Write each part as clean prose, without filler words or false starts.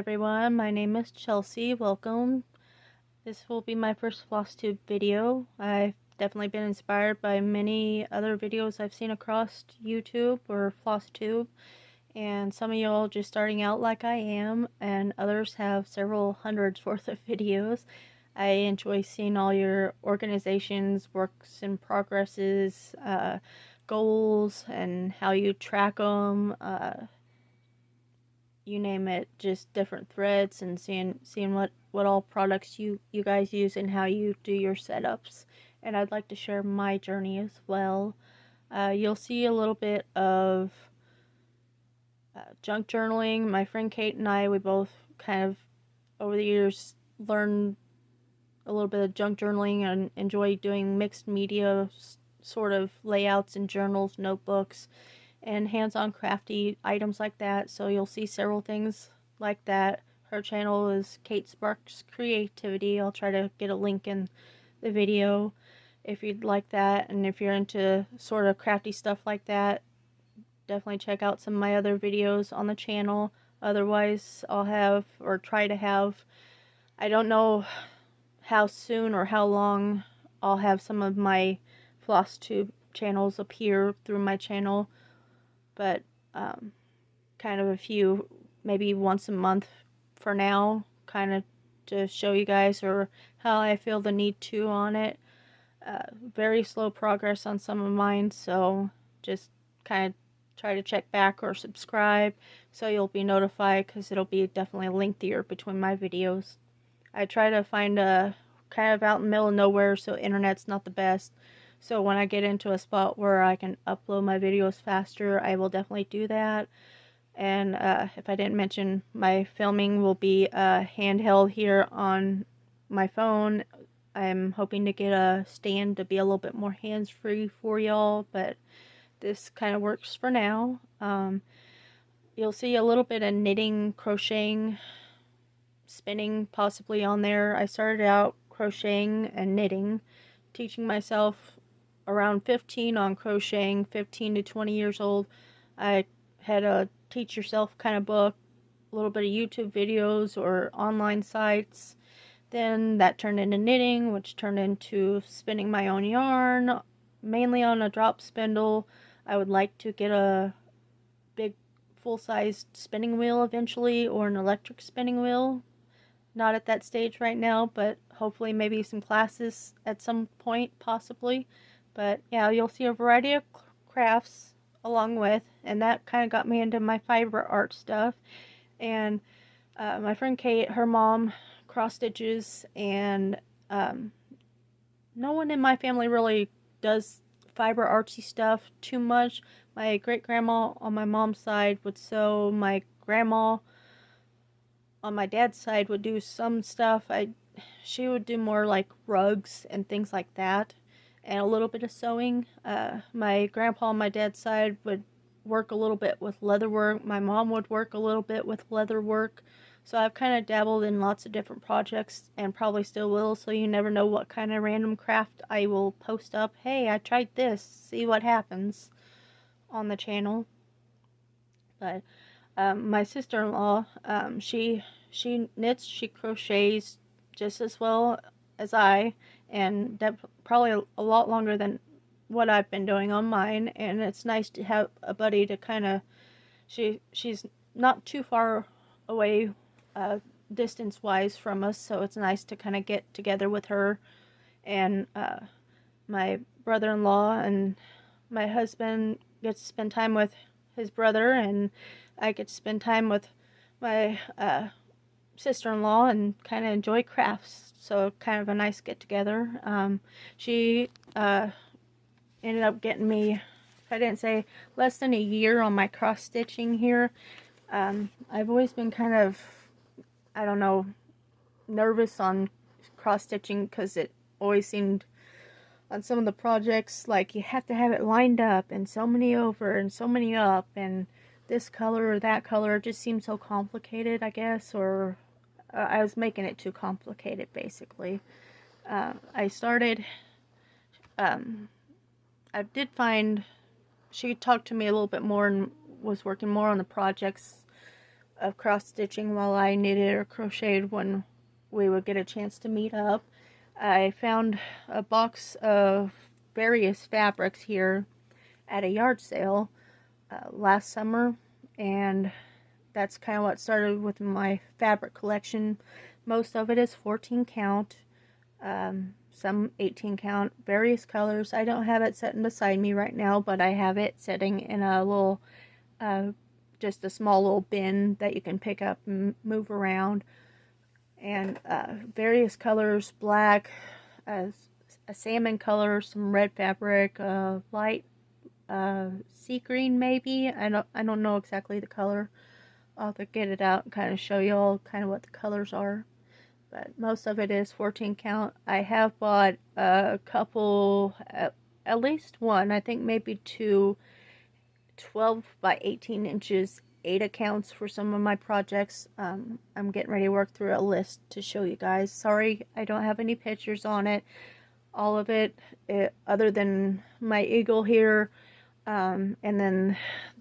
everyone, my name is Chelsea. Welcome. This will be my first Flosstube video. I've definitely been inspired by many other videos I've seen across YouTube or Flosstube, and some of y'all just starting out like I am, and others have several hundreds worth of videos. I enjoy seeing all your organizations, works in progresses, goals, and how you track them. You name it, just different threads, and seeing what all products you guys use and how you do your setups. And I'd like to share my journey as well. You'll see a little bit of junk journaling. My friend Kate and I, we both kind of over the years learned a little bit of junk journaling and enjoy doing mixed media sort of layouts and journals, notebooks, and hands-on crafty items like that. So you'll see several things like that. Her channel is Kate Sparks Creativity. I'll try to get a link in the video if you'd like that, and if you're into sort of crafty stuff like that, definitely check out some of my other videos on the channel. Otherwise, I'll have, or try to have, I don't know how soon or how long I'll have some of my Flosstube channels appear through my channel, but kind of a few, maybe once a month for now, kind of to show you guys or how I feel the need to on it. Very slow progress on some of mine, so just kind of try to check back or subscribe so you'll be notified, because it'll be definitely lengthier between my videos. I try to find a kind of out in the middle of nowhere, so internet's not the best. So when I get into a spot where I can upload my videos faster, I will definitely do that. And if I didn't mention, my filming will be handheld here on my phone. I'm hoping to get a stand to be a little bit more hands-free for y'all, but this kind of works for now. You'll see a little bit of knitting, crocheting, spinning possibly on there. I started out crocheting and knitting, teaching myself around 15 on crocheting, 15 to 20 years old. I had a teach yourself kind of book, a little bit of YouTube videos or online sites. Then that turned into knitting, which turned into spinning my own yarn, mainly on a drop spindle. I would like to get a big full-sized spinning wheel eventually, or an electric spinning wheel. Not at that stage right now, but hopefully maybe some classes at some point, possibly. But yeah, you'll see a variety of crafts along with, and that kind of got me into my fiber art stuff. And my friend Kate, her mom cross stitches, and no one in my family really does fiber artsy stuff too much. My great grandma on my mom's side would sew. My grandma on my dad's side would do some stuff. She would do more like rugs and things like that, and a little bit of sewing. My grandpa on my dad's side would work a little bit with leather work. My mom would work a little bit with leather work. So I've kind of dabbled in lots of different projects, and probably still will, so you never know what kind of random craft I will post up. Hey, I tried this, see what happens on the channel. But my sister-in-law, she knits, she crochets just as well as I, and probably a lot longer than what I've been doing on mine. And it's nice to have a buddy to kind of, she's not too far away distance wise from us, so it's nice to kind of get together with her. And my brother-in-law and my husband get to spend time with his brother, and I get to spend time with my sister-in-law and kind of enjoy crafts. So kind of a nice get-together. She ended up getting me, if I didn't say, less than a year on my cross-stitching here. I've always been kind of, I don't know, nervous on cross-stitching, because it always seemed on some of the projects like you have to have it lined up, and so many over and so many up, and this color or that color. It just seemed so complicated, I guess, or I was making it too complicated, basically. I started, I did find, she talked to me a little bit more and was working more on the projects of cross stitching while I knitted or crocheted when we would get a chance to meet up. I found a box of various fabrics here at a yard sale last summer, and that's kind of what started with my fabric collection. Most of it is 14 count, some 18 count, various colors. I don't have it sitting beside me right now, but I have it sitting in a little, just a small little bin that you can pick up and move around. And various colors, black, a salmon color, some red fabric, light sea green maybe. I don't know exactly the color. I'll have to get it out and kind of show you all kind of what the colors are. But most of it is 14 count. I have bought a couple, at least one, I think maybe two, 12 by 18 inches Ada counts for some of my projects. I'm getting ready to work through a list to show you guys. Sorry, I don't have any pictures on it. All of it, other than my eagle here, and then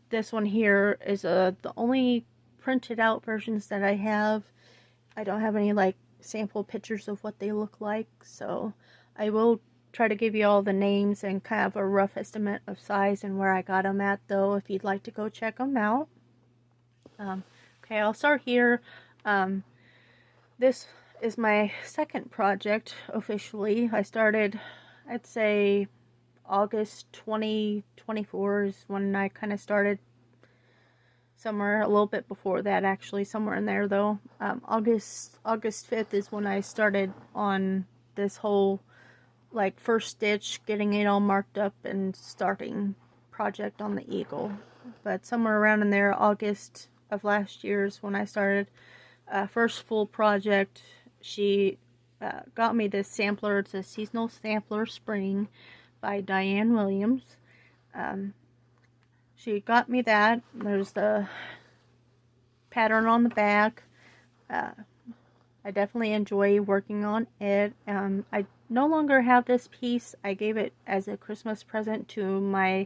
this one here is the only printed out versions that I have. I don't have any like sample pictures of what they look like, so I will try to give you all the names and kind of a rough estimate of size and where I got them at, though, if you'd like to go check them out. Okay, I'll start here. This is my second project officially. I started, I'd say, August 2024 is when I kind of started. Somewhere a little bit before that, actually, somewhere in there though. August 5th is when I started on this whole like first stitch, getting it all marked up and starting project on the eagle. But somewhere around in there, August of last year is when I started first full project. She got me this sampler. It's a seasonal sampler spring by Diane Williams. She got me that. There's the pattern on the back. I definitely enjoy working on it. I no longer have this piece. I gave it as a Christmas present to my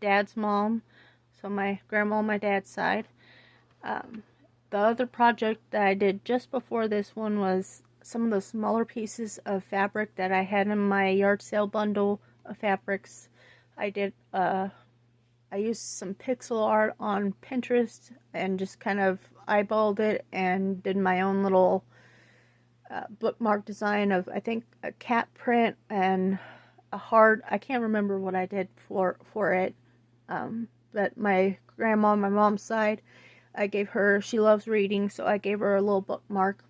dad's mom. So my grandma on my dad's side. The other project that I did just before this one was some of the smaller pieces of fabric that I had in my yard sale bundle of fabrics. I used some pixel art on Pinterest and just kind of eyeballed it and did my own little bookmark design of, I think, a cat print and a heart. I can't remember what I did for it. But my grandma on my mom's side, I gave her, she loves reading, so I gave her a little bookmark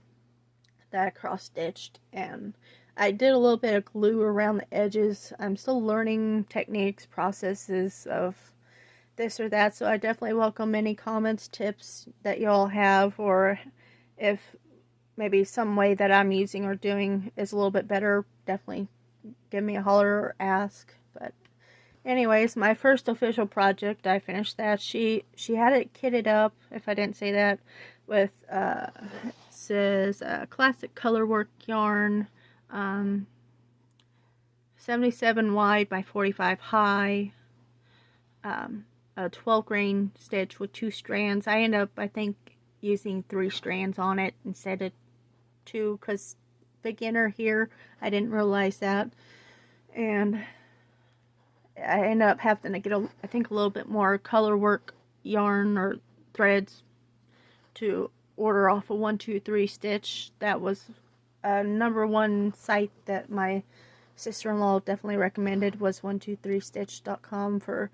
that I cross-stitched. And I did a little bit of glue around the edges. I'm still learning techniques, processes of this or that, so I definitely welcome any comments, tips that y'all have, or if maybe some way that I'm using or doing is a little bit better, definitely give me a holler or ask. But anyways, my first official project, I finished that. She had it kitted up, if I didn't say that, with it says classic color work yarn, 77 wide by 45 high, a 12 grain stitch with 2 strands. I end up, I think, using 3 strands on it instead of 2, because beginner here, I didn't realize that. And I end up having to get, I think, a little bit more color work yarn or threads to order off a 123 stitch. That was a #1 site that my sister-in-law definitely recommended, was 123stitch.com for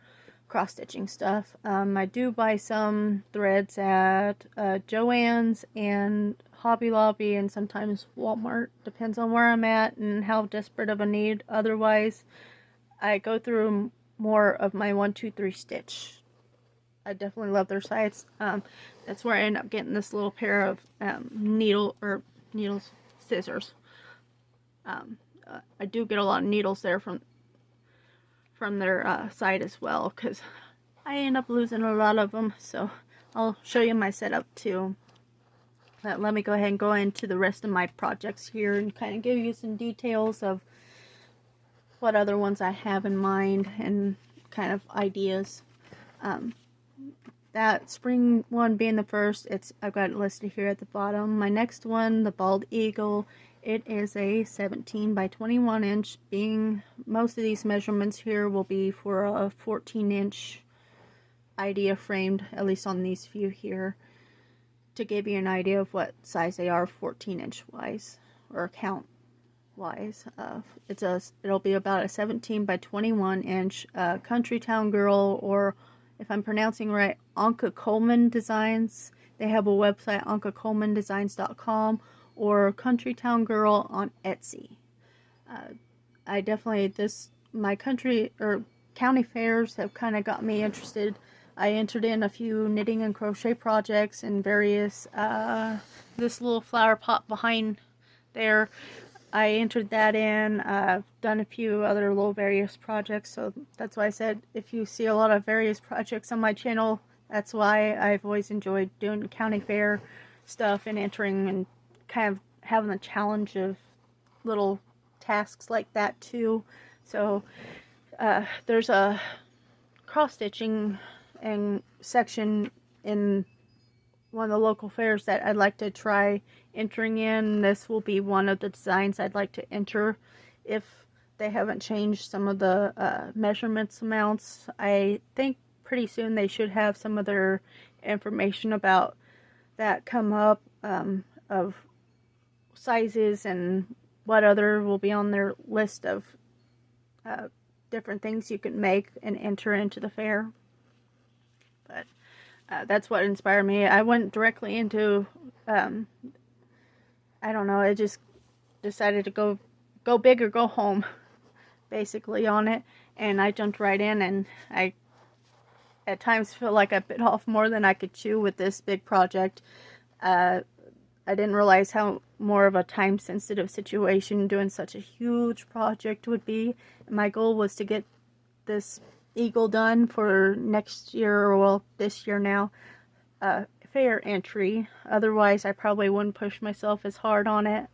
cross-stitching stuff. I do buy some threads at Joann's and Hobby Lobby and sometimes Walmart. Depends on where I'm at and how desperate of a need. Otherwise, I go through more of my 123 stitch. I definitely love their sites. That's where I end up getting this little pair of scissors. I do get a lot of needles there from their site as well, because I end up losing a lot of them. So I'll show you my setup too. But let me go ahead and go into the rest of my projects here and kind of give you some details of what other ones I have in mind and kind of ideas. that spring one being the first, I've got it listed here at the bottom. My next one, the bald eagle, it is a 17 by 21 inch, being most of these measurements here will be for a 14 inch idea framed, at least on these few here, to give you an idea of what size they are 14 inch wise, or count wise. It'll be about a 17 by 21 inch country town girl, or if I'm pronouncing right, Anka Coleman Designs. They have a website, ankacolemandesigns.com, or Country Town Girl on Etsy. I definitely, my country or county fairs have kind of got me interested. I entered in a few knitting and crochet projects and various, this little flower pot behind there, I entered that in. I've done a few other little various projects, so that's why I said if you see a lot of various projects on my channel, that's why I've always enjoyed doing county fair stuff and entering and kind of having the challenge of little tasks like that too. So there's a cross-stitching and section in one of the local fairs that I'd like to try entering in. This will be one of the designs I'd like to enter if they haven't changed some of the measurements amounts. I think pretty soon they should have some of their information about that come up, of sizes and what other will be on their list of different things you can make and enter into the fair. But that's what inspired me. I went directly into, I don't know, I just decided to go big or go home, basically, on it. And I jumped right in, and I at times feel like I bit off more than I could chew with this big project. I didn't realize how more of a time-sensitive situation doing such a huge project would be. My goal was to get this eagle done for next year, or well, this year now, fair entry. Otherwise, I probably wouldn't push myself as hard on it.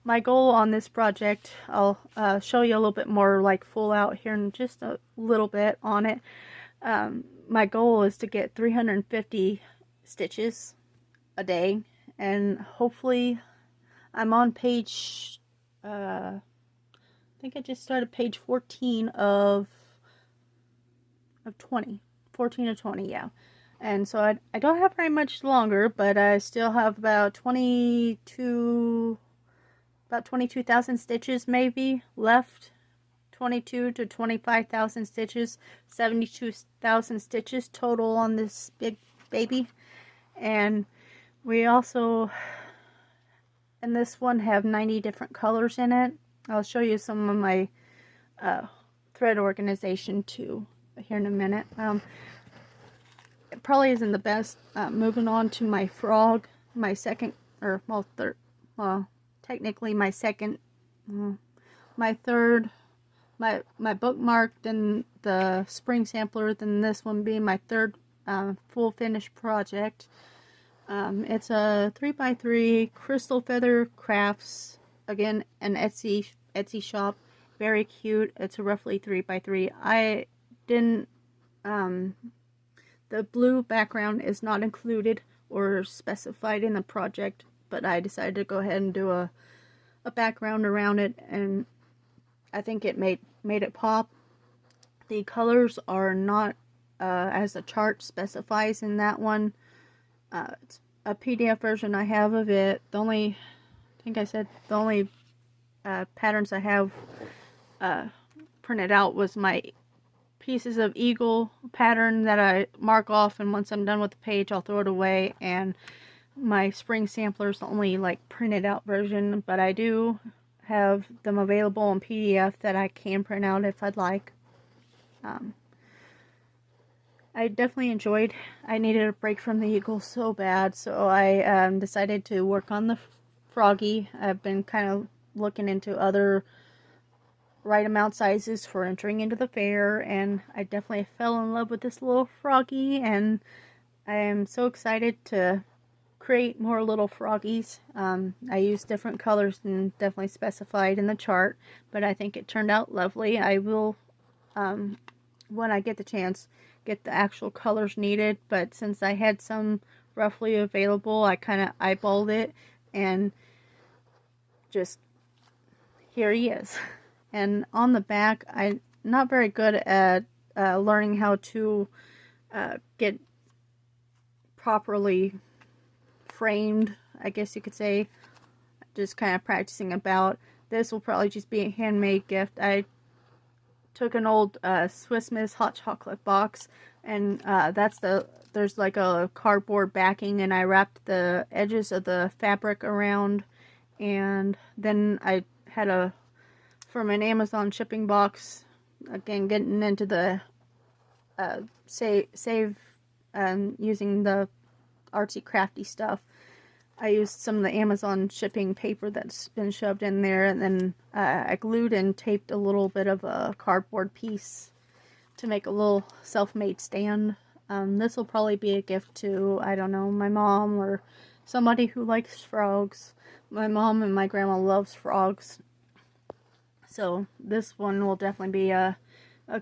My goal on this project, I'll show you a little bit more like full out here in just a little bit on it. My goal is to get 350 stitches a day, and hopefully I'm on page, I think I just started page 14 of 20. 14 or 20, yeah. And so I don't have very much longer, but I still have about 22,000 stitches maybe left. 22 to 25,000 stitches, 72,000 stitches total on this big baby. And we also, in this one, have 90 different colors in it. I'll show you some of my thread organization too here in a minute. It probably isn't the best. Moving on to my frog, my second, or well, third, well, technically my second, my third, my bookmark, then the spring sampler, then this one being my third full finished project. It's a 3x3 crystal feather crafts, again an Etsy shop, very cute. It's a roughly 3x3. I didn't, the blue background is not included or specified in the project, but I decided to go ahead and do a background around it, and I think it made it pop. The colors are not as the chart specifies in that one. It's a PDF version I have of it. The only, I think I said the only patterns I have printed out was my pieces of eagle pattern that I mark off, and once I'm done with the page I'll throw it away, and my spring sampler is the only like printed out version, but I do have them available in PDF that I can print out if I'd like. I definitely enjoyed, I needed a break from the eagle so bad, so I decided to work on the froggy. I've been kind of looking into other right amount sizes for entering into the fair, and I definitely fell in love with this little froggy, and I am so excited to create more little froggies. I used different colors than definitely specified in the chart, but I think it turned out lovely. I will, when I get the chance, get the actual colors needed, but since I had some roughly available, I kind of eyeballed it, and just here he is. And on the back, I'm not very good at learning how to get properly framed, I guess you could say. Just kind of practicing about. This will probably just be a handmade gift. I took an old Swiss Miss hot chocolate box, and there's like a cardboard backing, and I wrapped the edges of the fabric around, and then I had from an Amazon shipping box, again getting into the save using the artsy crafty stuff. I used some of the Amazon shipping paper that's been shoved in there, and then I glued and taped a little bit of a cardboard piece to make a little self-made stand. This will probably be a gift to, I don't know, my mom or somebody who likes frogs. My mom and my grandma loves frogs, so this one will definitely be a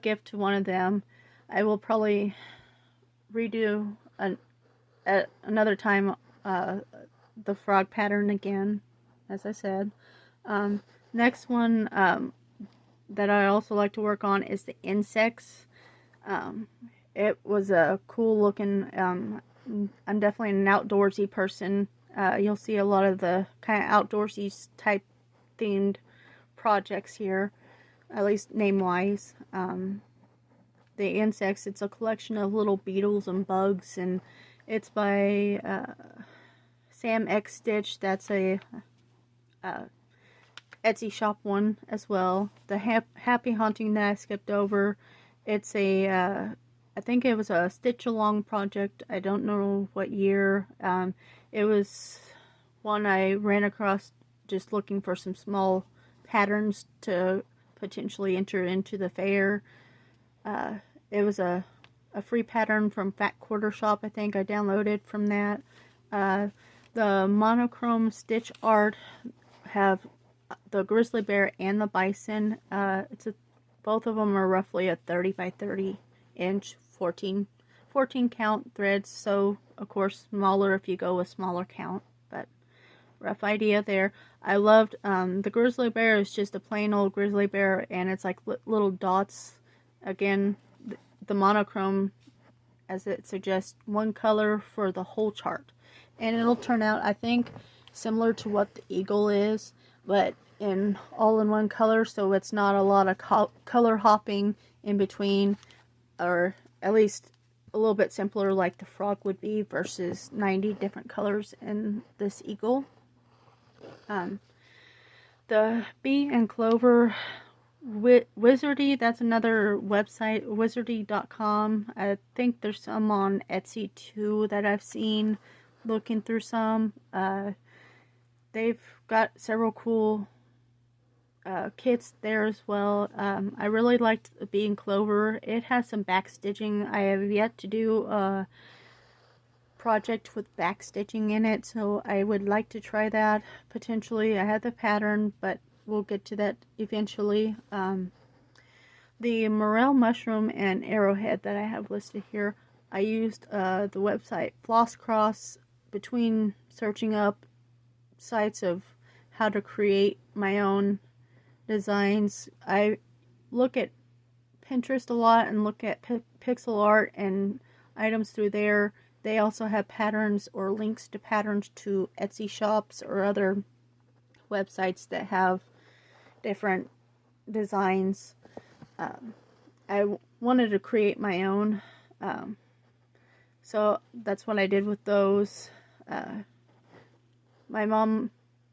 gift to one of them. I will probably redo at another time the frog pattern again, as I said. Next one that I also like to work on is the insects. It was a cool looking, I'm definitely an outdoorsy person. You'll see a lot of the kind of outdoorsy type themed projects here, at least name wise. The insects, it's a collection of little beetles and bugs, and it's by Sam X Stitch. That's a Etsy shop one as well. The Happy Haunting that I skipped over, it's a I think it was a stitch along project. I don't know what year. It was one I ran across just looking for some small patterns to potentially enter into the fair. It was a free pattern from Fat Quarter Shop, I think. I downloaded from that. The monochrome stitch art have the grizzly bear and the bison. Both of them are roughly a 30 by 30 inch, 14 count threads. So, of course, smaller if you go with smaller count. But rough idea there. I loved the grizzly bear is just a plain old grizzly bear, and it's like little dots. Again, the monochrome, as it suggests, one color for the whole chart. And it'll turn out, I think, similar to what the eagle is, but all in one color, so it's not a lot of color hopping in between, or at least a little bit simpler like the frog would be versus 90 different colors in this eagle. The Bee and Clover Wizardy, that's another website, wizardy.com. I think there's some on Etsy too that I've seen looking through some. They've got several cool kits there as well. I really liked the Bee and Clover. It has some back stitching. I have yet to do a project with back stitching in it, so I would like to try that potentially. I had the pattern, but we'll get to that eventually. The morel mushroom and arrowhead that I have listed here, I used the website Flosscross between searching up sites of how to create my own designs. I look at Pinterest a lot and look at pixel art and items through there. They also have patterns or links to patterns to Etsy shops or other websites that have different designs. I wanted to create my own, so that's what I did with those. My mom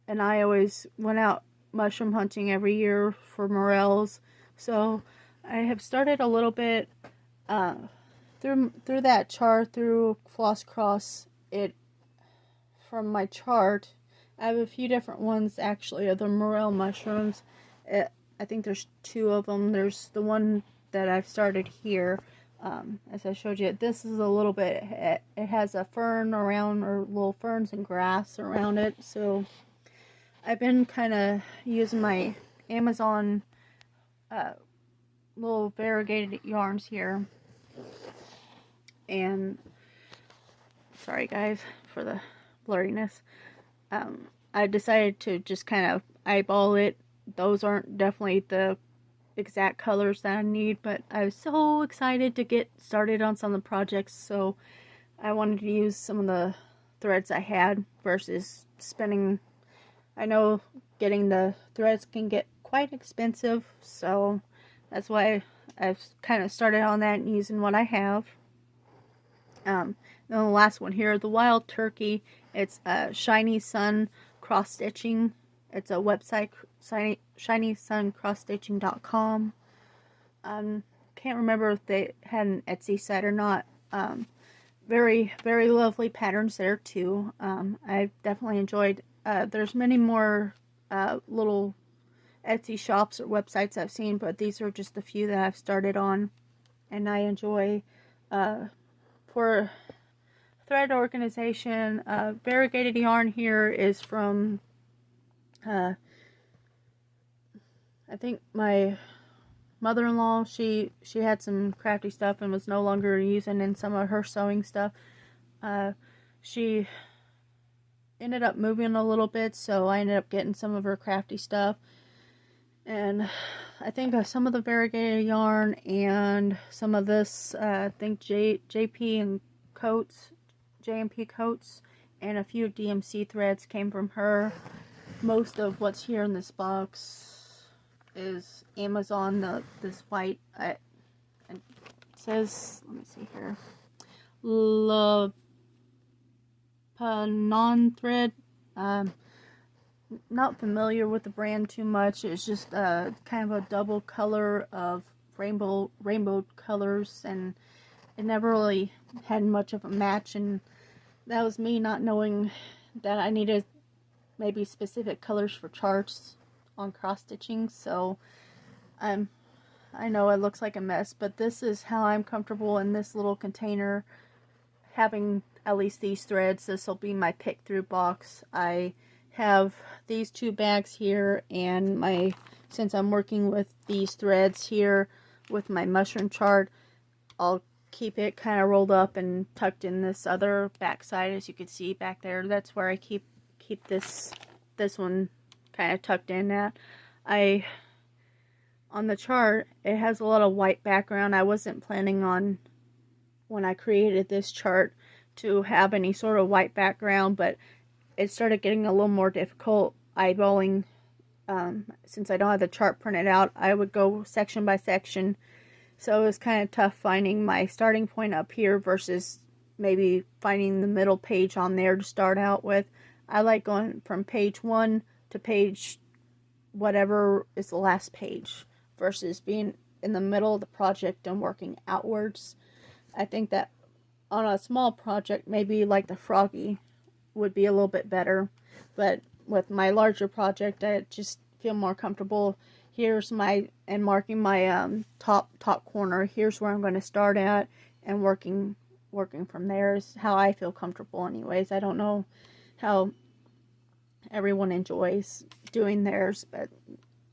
and I always went out mushroom hunting every year for morels, so I have started a little bit through that chart, through Flosscross. From my chart, I have a few different ones actually of the morel mushrooms. I think there's two of them. There's the one that I've started here. As I showed you, this is a little bit, it has a fern around, or little ferns and grass around it, so I've been kind of using my Amazon little variegated yarns here. and sorry guys for the blurriness. I decided to just kind of eyeball it. Those aren't definitely the exact colors that I need, but I was so excited to get started on some of the projects, so I wanted to use some of the threads I had versus spending. I know getting the threads can get quite expensive, so that's why I've kind of started on that and using what I have. Then the last one here, the Wild Turkey. It's Shiny Sun Cross Stitching. It's a website, shinysuncrossstitching.com. Can't remember if they had an Etsy site or not. Very, very lovely patterns there too. I definitely enjoyed. There's many more little Etsy shops or websites I've seen, but these are just a few that I've started on, and I enjoy. For thread organization, variegated yarn here is from I think my mother-in-law. She had some crafty stuff and was no longer using in some of her sewing stuff. She ended up moving a little bit, so I ended up getting some of her crafty stuff. And I think some of the variegated yarn and some of this, I think JP and coats, JMP coats, and a few DMC threads came from her. Most of what's here in this box is Amazon. This white, it says, let me see here, Le Panon thread. Not familiar with the brand too much. It's just kind of a double color of rainbow colors, and it never really had much of a match, and that was me not knowing that I needed maybe specific colors for charts on cross stitching. So I know it looks like a mess, but this is how I'm comfortable in this little container, having at least these threads. This will be my pick through box. I have these 2 bags here, and since I'm working with these threads here with my mushroom chart, I'll keep it kind of rolled up and tucked in this other back side. As you can see back there, that's where I keep this one kind of tucked in at. On the chart, it has a lot of white background. I wasn't planning on, when I created this chart, to have any sort of white background, but it started getting a little more difficult eyeballing. Since I don't have the chart printed out, I would go section by section, so it was kind of tough finding my starting point up here versus maybe finding the middle page on there to start out with. I like going from page 1 to page whatever is the last page versus being in the middle of the project and working outwards. I think that on a small project, maybe like the Froggy, would be a little bit better, but with my larger project, I just feel more comfortable. Here's marking my top corner. Here's where I'm going to start at, and working from there is how I feel comfortable anyways. I don't know how everyone enjoys doing theirs, but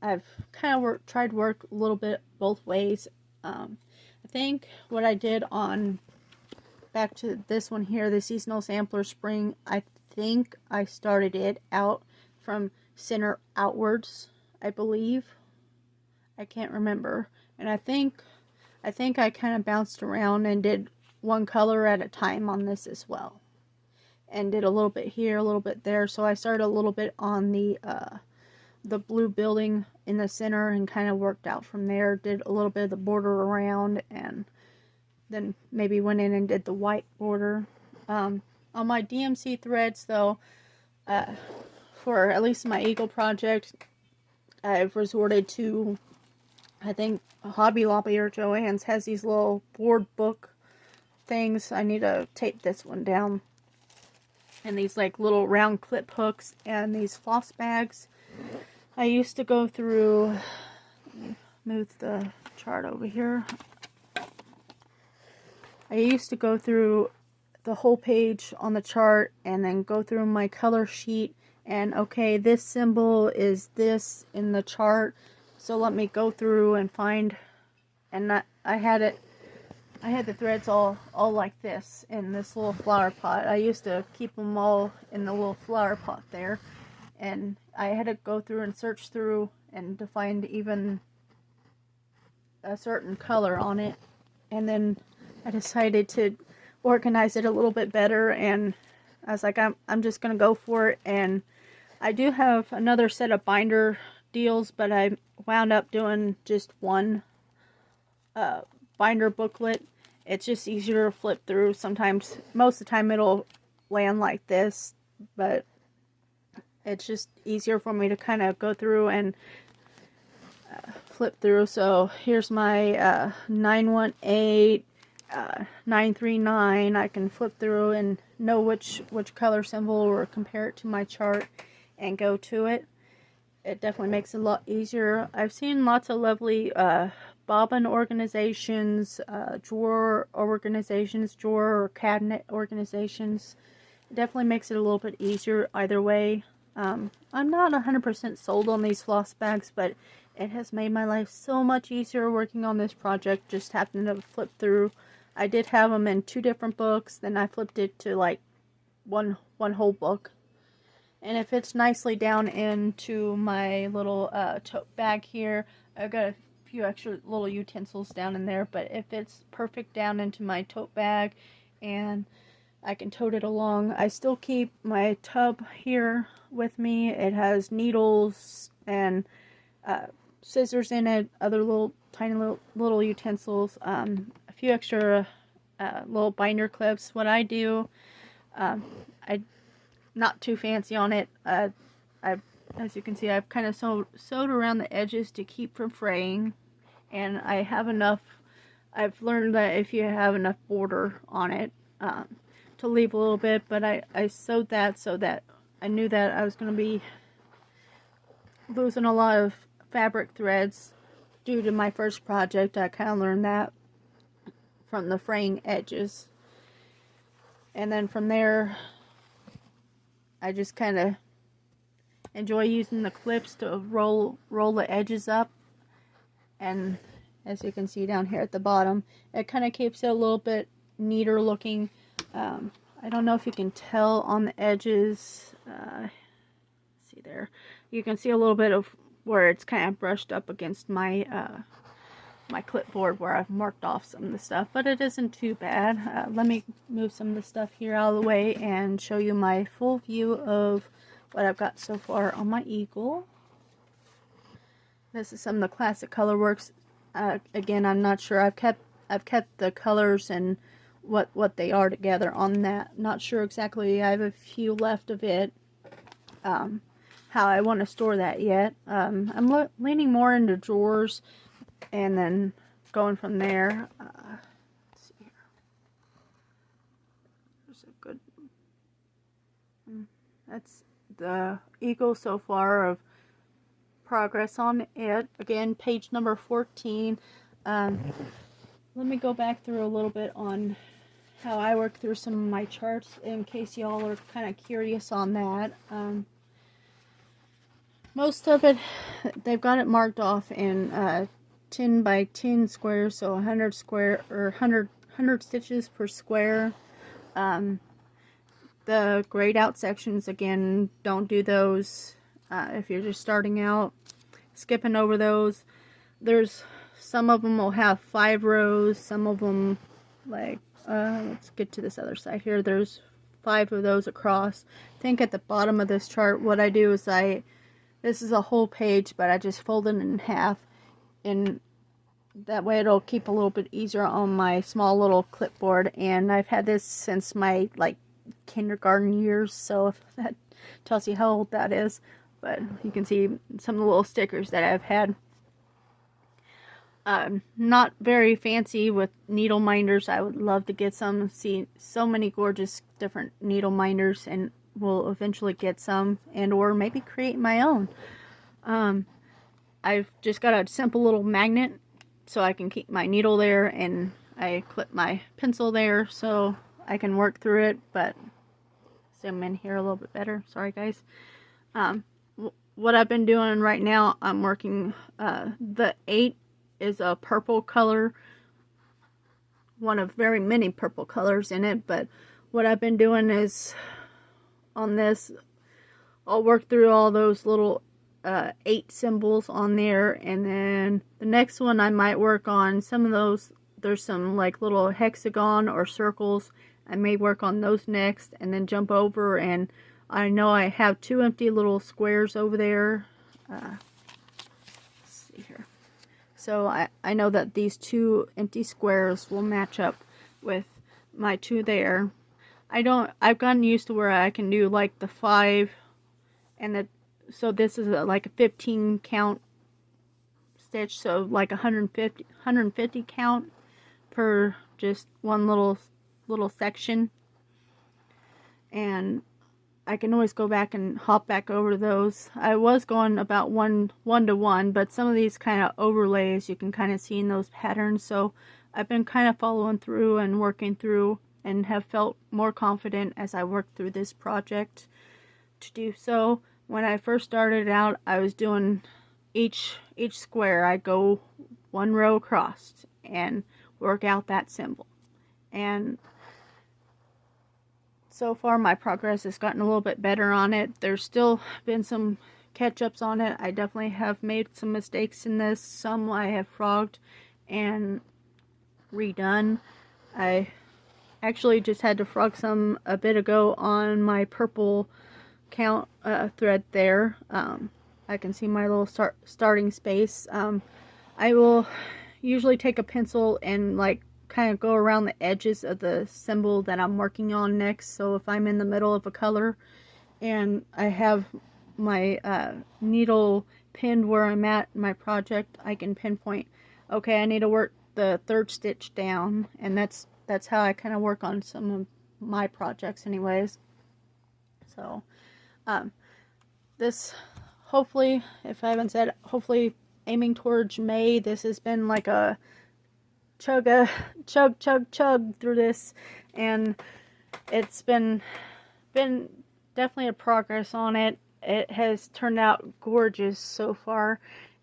I've kind of tried to work a little bit both ways. I think what I did on, back to this one here, the Seasonal Sampler Spring, I think I started it out from center outwards, I believe. I can't remember. And I think I kind of bounced around and did one color at a time on this as well. And did a little bit here, a little bit there. So I started a little bit on the blue building in the center and kind of worked out from there. Did a little bit of the border around, and then maybe went in and did the white border. On my DMC threads, though, for at least my Eagle project, I've resorted to, I think Hobby Lobby or Joann's has these little board book things. I need to tape this one down. And these like little round clip hooks and these floss bags. I used to go through, let me move the chart over here. I used to go through the whole page on the chart and then go through my color sheet and, okay, this symbol is this in the chart, so let me go through and find, and I had I had the threads all like this in this little flower pot. I used to keep them all in the little flower pot there, and I had to go through and search through and to find even a certain color on it, and then I decided to organize it a little bit better, and I was like, I'm just gonna go for it. And I do have another set of binder deals, but I wound up doing just one binder booklet. It's just easier to flip through. Sometimes, most of the time it'll land like this, but it's just easier for me to kind of go through and flip through. So here's my 918, 939. I can flip through and know which color symbol, or compare it to my chart and go to it. It definitely makes it a lot easier. I've seen lots of lovely bobbin organizations, drawer organizations, drawer or cabinet organizations. It definitely makes it a little bit easier either way. I'm not 100% sold on these floss bags, but it has made my life so much easier working on this project, just happening to flip through. I did have them in 2 different books, then I flipped it to like one whole book. And it fits nicely down into my little tote bag here. I've got a few extra little utensils down in there, but it fits perfect down into my tote bag, and I can tote it along. I still keep my tub here with me. It has needles and scissors in it, other little tiny little utensils, a few extra little binder clips. What I do, I not too fancy on it. As you can see, I've kind of sewed around the edges to keep from fraying, and I have enough. I've learned that if you have enough border on it, to leave a little bit, but I sewed that so that I knew that I was going to be losing a lot of fabric threads due to my first project. I kind of learned that from the fraying edges, and then from there I just kind of enjoy using the clips to roll the edges up, and as you can see down here at the bottom, it kind of keeps it a little bit neater looking. I don't know if you can tell on the edges. See there, you can see a little bit of where it's kind of brushed up against my my clipboard where I've marked off some of the stuff, but it isn't too bad. Let me move some of the stuff here out of the way and show you my full view of what I've got so far on my eagle. This is some of the classic color works. Again, I'm not sure. I've kept the colors and what they are together on that. Not sure exactly. I have a few left of it. How I want to store that yet. I'm leaning more into drawers, and then going from there. Let's see here. There's a good. That's the eagle so far of progress on it. Again, page number 14. Let me go back through a little bit on how I work through some of my charts in case y'all are kind of curious on that. Most of it, they've got it marked off in 10 by 10 squares, so 100 square or 100 stitches per square. The grayed out sections, again, don't do those if you're just starting out. Skipping over those. There's some of them will have 5 rows, some of them like let's get to this other side here. There's 5 of those across. I think at the bottom of this chart, what I do is this is a whole page, but I just fold it in half, and that way it'll keep a little bit easier on my small little clipboard. And I've had this since my like kindergarten years, so if that tells you how old that is. But you can see some of the little stickers that I've had. Not very fancy with needle minders. I would love to get some. See so many gorgeous different needle minders, and will eventually get some, and or maybe create my own. I've just got a simple little magnet so I can keep my needle there, and I clip my pencil there so I can work through it. But zoom in here a little bit better. Sorry guys. What I've been doing right now, I'm working the 8 is a purple color one of very many purple colors in it, but what I've been doing is on this, I'll work through all those little 8 symbols on there, and then the next one I might work on some of those. There's some like little hexagon or circles. I may work on those next, and then jump over, and I know I have 2 empty little squares over there. Let's see here. So I know that these 2 empty squares will match up with my 2 there. I've gotten used to where I can do like the 5 and so this is like a 15 count stitch, so like 150 count per just one little section, and I can always go back and hop back over those. I was going about one to one, but some of these kind of overlays you can kind of see in those patterns, so I've been kind of following through and working through, and have felt more confident as I worked through this project to do so. When I first started out, I was doing each square, I go 1 row across and work out that symbol. And so far my progress has gotten a little bit better on it. There's still been some catch-ups on it. I definitely have made some mistakes in this. Some I have frogged and redone. I actually just had to frog some a bit ago on my purple count thread there. I can see my little starting space. I will usually take a pencil and like kind of go around the edges of the symbol that I'm working on next. So if I'm in the middle of a color and I have my needle pinned where I'm at in my project, I can pinpoint, okay, I need to work the 3rd stitch down, and that's how I kind of work on some of my projects anyways. So this, hopefully, if I haven't said, hopefully aiming towards May. This has been like a chug through this, and it's been definitely a progress on it. It has turned out gorgeous so far,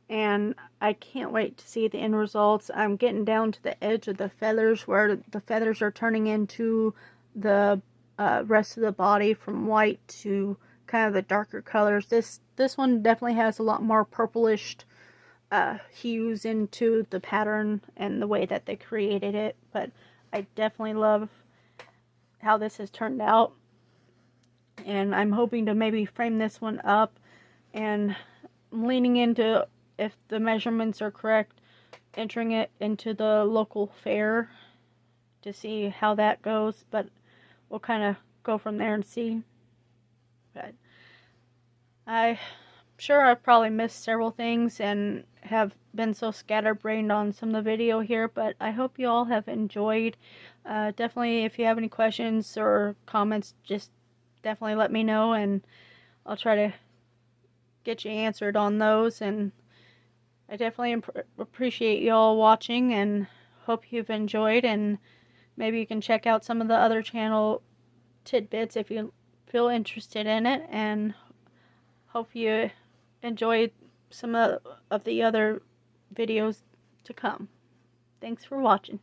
and I can't wait to see the end results. I'm getting down to the edge of the feathers, where the feathers are turning into the rest of the body, from white to kind of the darker colors. This one definitely has a lot more purplish hues into the pattern and the way that they created it, but I definitely love how this has turned out, and I'm hoping to maybe frame this one up, and I'm leaning into, if the measurements are correct, entering it into the local fair to see how that goes, but we'll kind of go from there and see. But I'm sure I've probably missed several things and have been so scatterbrained on some of the video here, but I hope you all have enjoyed. Definitely, if you have any questions or comments, just definitely let me know, and I'll try to get you answered on those. And I definitely appreciate you all watching, and hope you've enjoyed, and maybe you can check out some of the other channel tidbits if you feel interested in it, and hope you enjoyed some of the other videos to come. Thanks for watching.